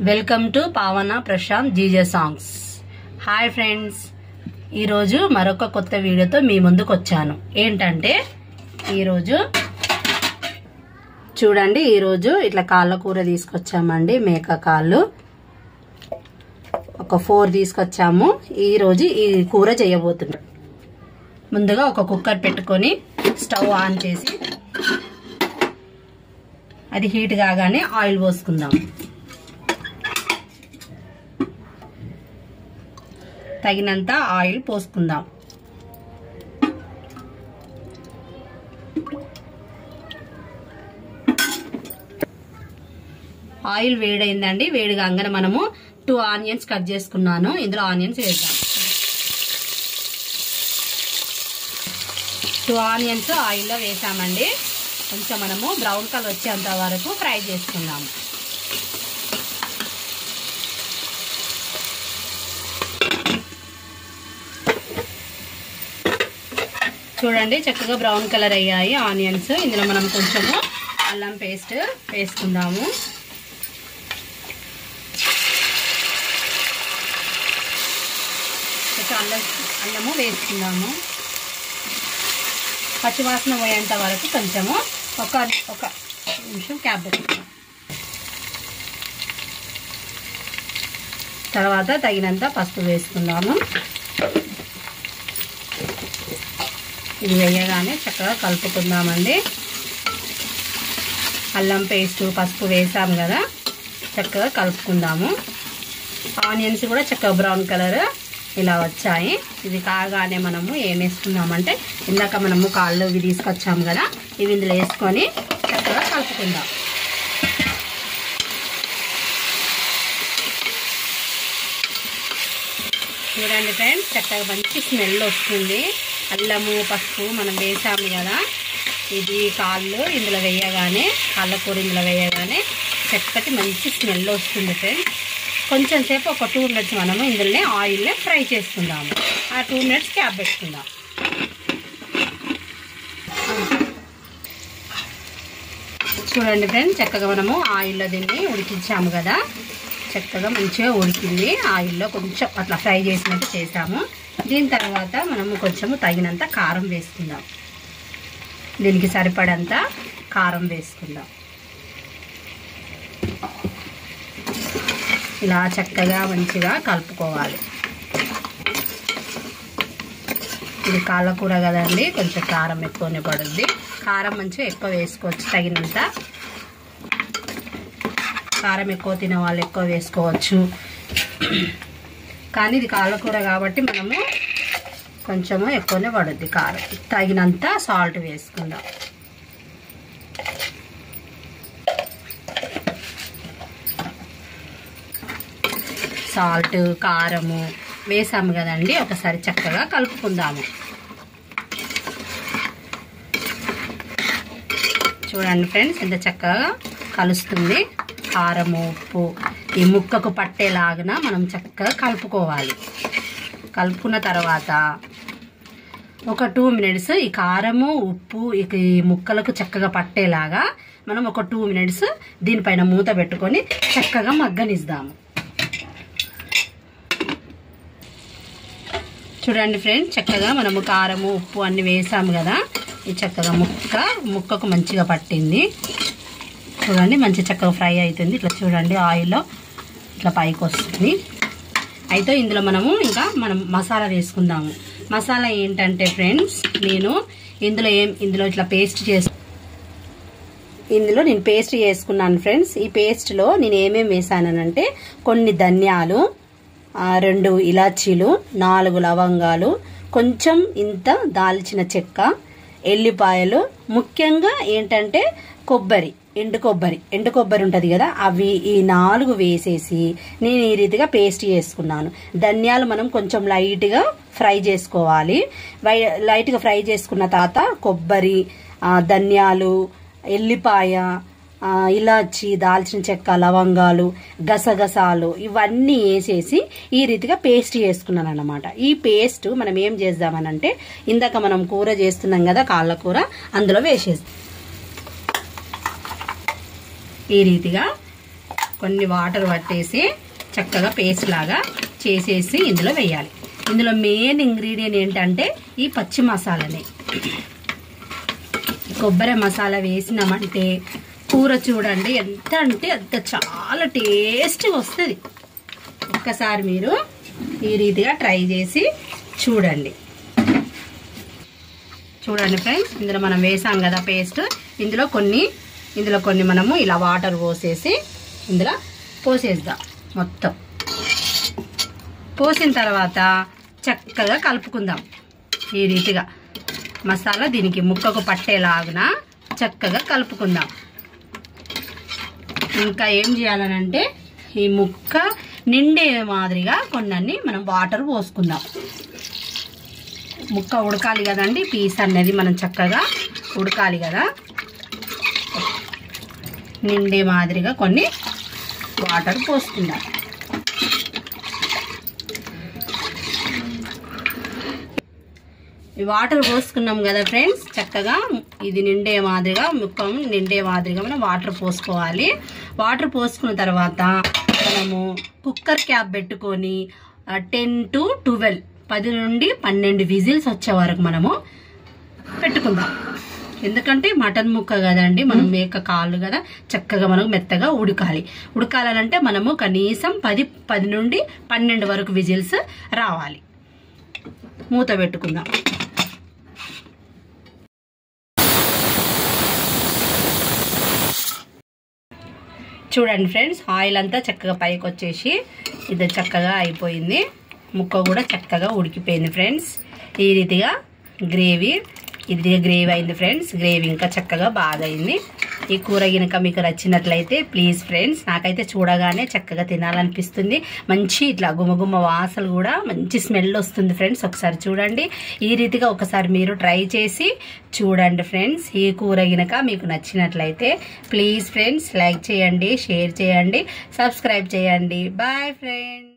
Welcome to Pavana Prashanth GJ songs. Hi friends, ఈరోజు మరొక కొత్త వీడియోతో మీ ముందుకు వచ్చాను. ఏంటంటే ఈరోజు చూడండి, ఈరోజు ఇట్లా కాళ్ళ కూర తీసుకొచ్చామండి. మేక కాళ్ళు ఒక 4 తీసుకొచ్చాము. ఈరోజు ఈ కూర చేయబోతున్నాం. ముందుగా ఒక కుక్కర్ పెట్టుకొని స్టవ్ ఆన్ చేసి అది హీట్ కాగానే ఆయిల్ పోసుకుందాం. తగినంత ఆయిల్ పోసుకుందాం. ఆయిల్ వేడైందండి. వేడి కాగానే మనము 2 ఆనియన్స్ కట్ చేసుకున్నాను. ఇందులో ఆనియన్స్ వేద్దాం. 2 ఆనియన్స్ ఆయిల్లో వేసామండి. కొంచెం మనము బ్రౌన్ కలర్ వచ్చేంత వరకు ఫ్రై చేసుకుందాము. చూడండి, చక్కగా బ్రౌన్ కలర్ అయ్యాయి ఆనియన్స్. ఇందులో మనం కొంచెము అల్లం పేస్ట్ వేసుకుందాము. అల్లము వేసుకుందాము. పచ్చివాసన పోయేంత వరకు కొంచెము ఒక నిమిషం క్యాప్ పెట్టుకుందాం. తర్వాత తగినంత పసుపు వేసుకుందాము. ఇది వేయగానే చక్కగా కలుపుకుందామండి. అల్లం పేస్ట్ పసుపు వేసాము కదా, చక్కగా కలుపుకుందాము. ఆనియన్స్ కూడా చక్కగా బ్రౌన్ కలర్ ఇలా వచ్చాయి. ఇది కాగానే మనము ఏం వేసుకుందామంటే ఇందాక మనము కాళ్ళు ఇవి తీసుకొచ్చాము కదా, ఇవి ఇందులో వేసుకొని చక్కగా కలుపుకుందాం. చూడండి ఫ్రెండ్స్, చక్కగా మంచి స్మెల్ వస్తుంది. అల్లము పసుపు మనం వేసాము కదా, ఇది కాళ్ళు ఇందులో వేయగానే, కాళ్ళ కూర ఇందులో వేయగానే చక్కటి మంచి స్మెల్ వస్తుంది ఫ్రెండ్స్. కొంచెం సేపు ఒక 2 మినిట్స్ మనము ఇందులోనే ఆయిల్ని ఫ్రై చేసుకుందాము. ఆ 2 మినిట్స్ క్యాప్ పెట్టుకుందాం. చూడండి ఫ్రెండ్స్, చక్కగా మనము ఆయిల్లో దీన్ని ఉడికించాము కదా, చక్కగా మంచిగా ఉడికింది. ఆయిల్లో కొంచెం అట్లా ఫ్రై చేసినట్టు చేసాము. దీని తర్వాత మనము కొంచెము తగినంత కారం వేసుకుందాం. దీనికి సరిపడంత కారం వేసుకుందాం. ఇలా చక్కగా మంచిగా కలుపుకోవాలి. ఇది కాళ్ళ కూర కదండి, కొంచెం కారం ఎక్కువనే పడుద్ది. కారం మంచిగా ఎక్కువ వేసుకోవచ్చు. తగినంత కారం ఎక్కువ తినే వాళ్ళు ఎక్కువ వేసుకోవచ్చు. కానీ ఇది కాళ్ళ కూర కాబట్టి మనము కొంచెము ఎక్కువనే పడుద్ది కారం. తగినంత సాల్ట్ వేసుకుందాం. సాల్ట్ కారము వేసాము కదండి, ఒకసారి చక్కగా కలుపుకుందాము. చూడండి ఫ్రెండ్స్, ఎంత చక్కగా కలుస్తుంది. కారము ఉప్పు ఈ ముక్కకు పట్టేలాగా మనం చక్కగా కలుపుకోవాలి. కలుపుకున్న తర్వాత ఒక 2 మినిట్స్ ఈ కారము ఉప్పు ఈ ముక్కలకు చక్కగా పట్టేలాగా మనం ఒక 2 మినిట్స్ దీనిపైన మూత పెట్టుకొని చక్కగా మగ్గనిద్దాము. చూడండి ఫ్రెండ్స్, చక్కగా మనము కారము ఉప్పు అన్ని వేసాము కదా, ఈ చక్కగా ముక్కకు మంచిగా పట్టింది. చూడండి, మంచి చక్కగా ఫ్రై అవుతుంది. ఇట్లా చూడండి, ఆయిల్లో ఇట్లా పైకి వస్తుంది. అయితే ఇందులో మనం మసాలా వేసుకుందాము. మసాలా ఏంటంటే ఫ్రెండ్స్, ఇందులో ఇట్లా ఇందులో నేను పేస్ట్ చేసుకున్నాను ఫ్రెండ్స్. ఈ పేస్ట్లో నేను ఏమేమి వేసానంటే కొన్ని ధనియాలు, 2 ఇలాచీలు, 4 లవంగాలు, కొంచెం ఇంత దాల్చిన చెక్క, ఎల్లిపాయలు, ముఖ్యంగా ఏంటంటే ఎండు కొబ్బరి ఉంటుంది కదా, అవి ఈ 4 వేసేసి నేను ఈ రీతిగా పేస్ట్ చేసుకున్నాను. ధనియాలు మనం కొంచెం లైట్గా ఫ్రై చేసుకోవాలి. లైట్గా ఫ్రై చేసుకున్న తర్వాత కొబ్బరి, ధనియాలు, ఎల్లిపాయ, ఇలాచి, దాల్చిన చెక్క, లవంగాలు, గసగసాలు ఇవన్నీ వేసేసి ఈ రీతిగా పేస్ట్ చేసుకున్నాను అన్నమాట. ఈ పేస్ట్ మనం ఏం చేద్దామనంటే ఇందాక మనం కూర చేస్తున్నాం కదా కాళ్ళ కూర, అందులో వేసేస్తాం. ఈ రీతిగా కొన్ని వాటర్ పట్టేసి చక్కగా పేస్ట్ లాగా చేసేసి ఇందులో వేయాలి. ఇందులో మెయిన్ ఇంగ్రీడియంట్ ఏంటంటే ఈ పచ్చి మసాలానే. కొబ్బరి మసాలా వేసినామంటే కూర చూడండి ఎంత అంటే అంత చాలా టేస్ట్గా వస్తుంది. ఒక్కసారి మీరు ఈ రీతిగా ట్రై చేసి చూడండి. చూడండి ఫ్రెండ్స్, ఇందులో మనం వేసాం కదా పేస్ట్, ఇందులో కొన్ని మనము ఇలా వాటర్ పోసేసి ఇందులో పోసేద్దాం. మొత్తం పోసిన తర్వాత చక్కగా కలుపుకుందాం. ఈ రీతిగా మసాలా దీనికి ముక్కకు పట్టేలాగున చక్కగా కలుపుకుందాం. ఇంకా ఏం చేయాలనంటే ఈ ముక్క నిండే మాదిరిగా కొన్ని మనం వాటర్ పోసుకుందాం. ముక్క ఉడకాలి కదండి, పీస్ అనేది మనం చక్కగా ఉడకాలి కదా. నిండే మాదిరిగా కొన్ని వాటర్ పోసుకుందాం. ఈ వాటర్ పోసుకున్నాం కదా ఫ్రెండ్స్, చక్కగా ఇది నిండే మాదిరిగా ముక్కం నిండే మాదిరిగా మనం వాటర్ పోసుకోవాలి. వాటర్ పోసుకున్న తర్వాత మనము కుక్కర్ క్యాప్ పెట్టుకొని 10 to 12 10 నుండి 12 విజిల్స్ వచ్చే వరకు మనము పెట్టుకుందాం. ఎందుకంటే మటన్ ముక్క కదండి, మనం మేక కాళ్ళు కదా, చక్కగా మనకు మెత్తగా ఉడకాలంటే మనము కనీసం 10 నుండి 12 వరకు విజిల్స్ రావాలి. మూత పెట్టుకుందాం. చూడండి ఫ్రెండ్స్, ఆయిల్ అంతా చక్కగా పైకి వచ్చేసి ఇది చక్కగా అయిపోయింది. ముక్క కూడా చక్కగా ఉడికిపోయింది ఫ్రెండ్స్. ఈ రీతిగా గ్రేవీ అయింది ఫ్రెండ్స్. గ్రేవీ ఇంకా చక్కగా బాగా అయింది. ఈ కూర గినక మీకు నచ్చినట్లయితే ప్లీజ్ ఫ్రెండ్స్, నాకైతే చూడగానే చక్కగా తినాలనిపిస్తుంది. మంచి ఇట్లా గుమగుమ వాసన కూడా మంచి స్మెల్ వస్తుంది ఫ్రెండ్స్. ఒకసారి చూడండి, ఈ రీతిగా ఒకసారి మీరు ట్రై చేసి చూడండి ఫ్రెండ్స్. ఈ కూర గినక మీకు నచ్చినట్లయితే ప్లీజ్ ఫ్రెండ్స్ లైక్ చేయండి, షేర్ చేయండి, సబ్స్క్రైబ్ చేయండి. Bye friends.